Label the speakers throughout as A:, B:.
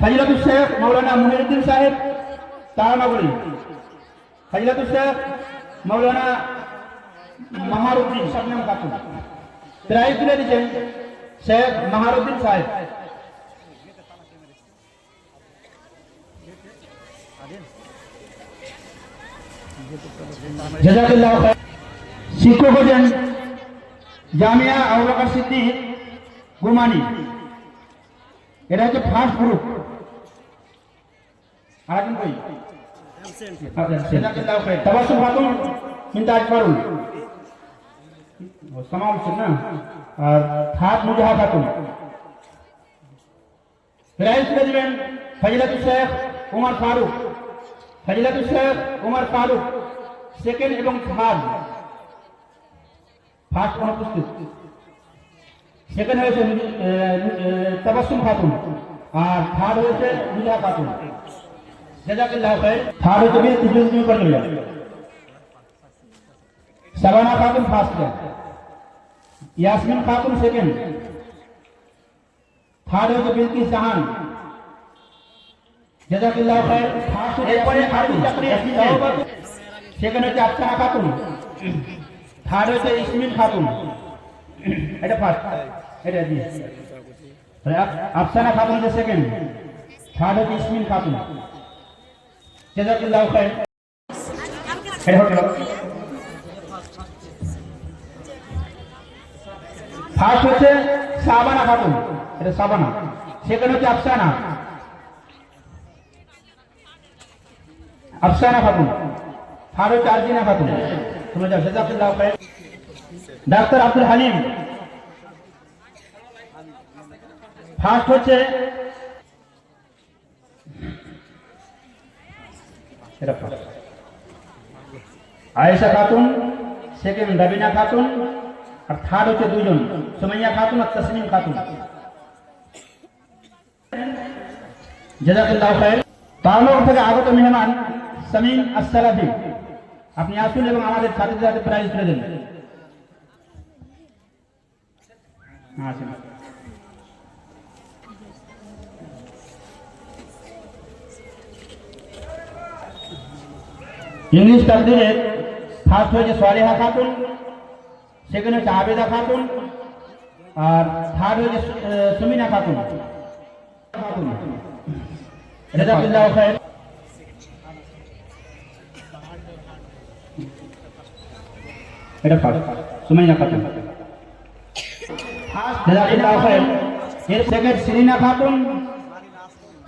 A: ফজিলাতুল শেখ মাওলানা মুনিরউদ্দিন সাহেব তারানগরী, ফজিলাতুল শেখ মাওলানা মাহারুদ্দিন শবনম খাতুন। প্রাইজ তুলে দিচ্ছেন শেখ মাহারুদ্দিন সাহেব। জাযাকাল্লাহু খায়র। শিক্ষক হচ্ছেন জামিয়া আবু বকর সিদ্দিক গুমানি। এটা হচ্ছে ফার্স্ট গ্রুপ। আরেকজন কই? জাযাকাল্লাহু খায়র। তাবাসসুম খাতুন ইনতাজ ফারুল সামাউল না, আর থাত মুজাহা খাতুন। প্রাইজ তুলে দিবেন ফজিলাতুল শেখ ওমর ফারুক। ফজিলাতুল শেখ ওমর ফারুক সেকেন্ড এবং থার্ড। ফার্স্ট অনুপস্থিত, সেকেন্ড হয়েছে তাবাসসুম খাতুন, আর থার্ড হয়েছে মুজাহা খাতুন। জাযাকাল্লাহু খায়র। থার্ড হচ্ছে বিএসসি করে নিলেন Shabana Khatun first, Yasmin Khatun second, third হচ্ছে বিলকিস জাহান। জাযাকাল্লাহু খায়র। এরপরে আরবি চাকরি সেকেন্ড হচ্ছে আফসানা খাতুন, থার্ড হচ্ছে ইসমিন খাতুন। এটা ফার্স্ট, এটা জি আফসানা খাতুন হচ্ছে সেকেন্ড, থার্ড হচ্ছে ইসমিন খাতুন। জাযাকাল্লাহু খায়র। এটা হলো ফার্স্ট হচ্ছে শাবানা খাতুন, এটা শাবানা। সেকেন্ড হচ্ছে আফসানা, আফসানা খাতুন। থার্ড হচ্ছে আরজিনা খাতুন। তোমরা যাও। জাযাকাল্লাহু খায়র। ডাক্তার আব্দুল হালিম ফার্স্ট হচ্ছে এটা ফার্স্ট। আয়েশা খাতুন সেকেন্ড, রাবিনা খাতুন, আর থার্ড হচ্ছে দুজন সুমাইয়া খাতুন আর তাসমিম খাতুন। জাযাকাল্লাহু খায়র। তারনগর থেকে আগত মেহমান সামিম আসসালাফি, আপনি আসুন এবং আমাদের ছাত্রদের হাতে প্রাইজ তুলে দেন। আসুন। ইংলিশ তাকদীরের ফার্স্ট হয়েছে সালেহা খাতুন, সেকেন্ড হচ্ছে আবেদা খাতুন, আর থার্ড হয়েছে সুমিনা খাতুন। জাযাকাল্লাহু খায়র। এটা ফার্স্ট সুমাইনা খাতুন। জাযাকাল্লাহু খায়র। এর সেকেন্ড সিরিনা খাতুন,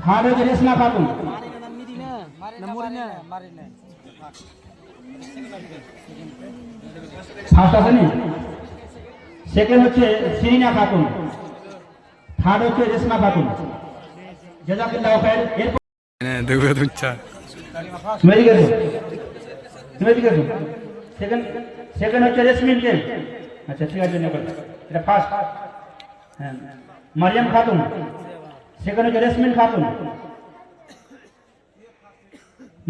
A: থার্ড হচ্ছে রেশমা খাতুন। ফার্স্ট আছে নি, সেকেন্ড হচ্ছে সিরিনা খাতুন, থার্ড হচ্ছে রেশমা খাতুন। জাযাকাল্লাহু খায়র। এরপর
B: দেখবে তুচ্ছা
A: তুমি গেছো, তুমি গেছো। সেকেন্ড হচ্ছে রেশমিন কে। আচ্ছা ঠিক আছে, এটা ফার্স্ট। হ্যাঁ, মারিয়াম খাতুন। সেকেন্ড হচ্ছে রেশমিন খাতুন।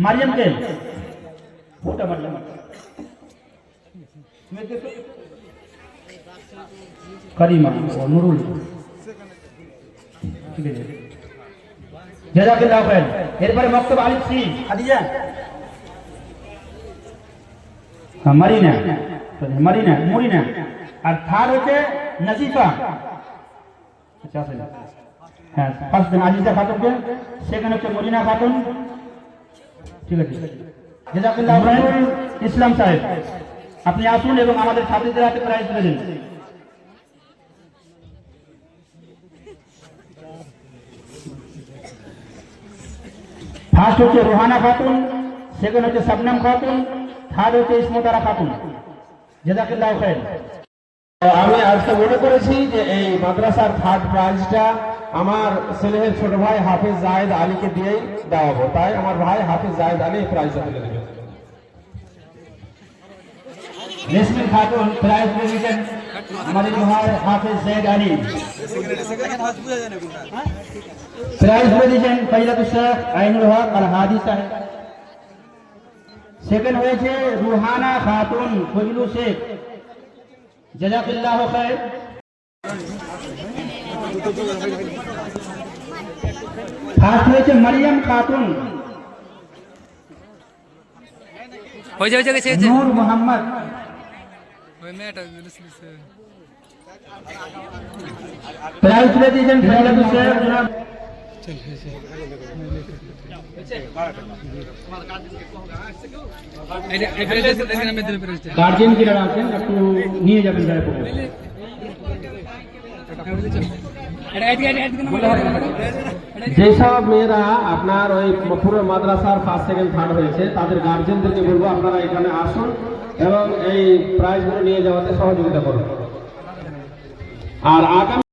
A: মারিয়াম কে? ওটা মারিয়াম। তুমি দেখো করিমা ও নুরুল। ঠিক আছে, জাযাকাল্লাহু খায়র। এরপরে মক্তব আলিফ সি খাদিজা, মারিনা, মারিনা মুরিনা, আর থার্ড হচ্ছে নাজিফা। আচ্ছা আছে, হ্যাঁ ফার্স্ট আজিজা খাতুনকে, সেকেন্ড হচ্ছে মরিনা খাতুন। ঠিক আছে, জাযাকাল্লাহু খায়র। ইসলাম সাহেব, আপনি আসুন এবং আমাদের ছাত্রীদের হাতে প্রাইজ তুলে দিন। ফার্স্ট হচ্ছে রুহানা খাতুন, সেকেন্ড হচ্ছে শবনম খাতুন, থার্ড হচ্ছে ইসমতারা খাতুন। জাযাকাল্লাহু খায়র।
C: আমি আজকে মনে করেছি যে এই মাদ্রাসার থার্ড প্রাইজটা আমার ছেলের ছোট ভাই হাফিজ জায়েদ আলীকে দিয়েই দেওয়াবো, তাই আমার ভাই হাফিজ জায়েদ আলী এই প্রাইজটা তুলে দেবে।
A: রেশমিন খাতুন প্রাইজ দিয়েছেন আমাদের ভাই হাফিজ জায়েদ আলী। প্রাইজ দিয়েছেন ফজিলাতুল শেখ আইনুল হক আল হাদি সাহেব। সেকেন্ড হয়েছে রুহানা খাতুন ফজলু শেখ। জাযাকাল্লাহু খায়র। ফার্স্ট হয়েছে মারিয়াম খাতুন,
B: হয়ে গেছে
A: নূর মোহাম্মদ, প্রাইজ তুলে দিয়েছেন ফেরাদু শেখ জনাব। গার্জিয়ান যারা আছেন একটু নিয়ে যাবেন যারা
C: যেসব মেয়েরা আপনার ওই পুরো মাদ্রাসার ফার্স্ট সেকেন্ড থার্ড হয়েছে তাদের গার্জেনদেরকে বলবো আপনারা এখানে আসুন এবং এই প্রাইজগুলো নিয়ে যাওয়াতে সহযোগিতা করুন। আর আগামী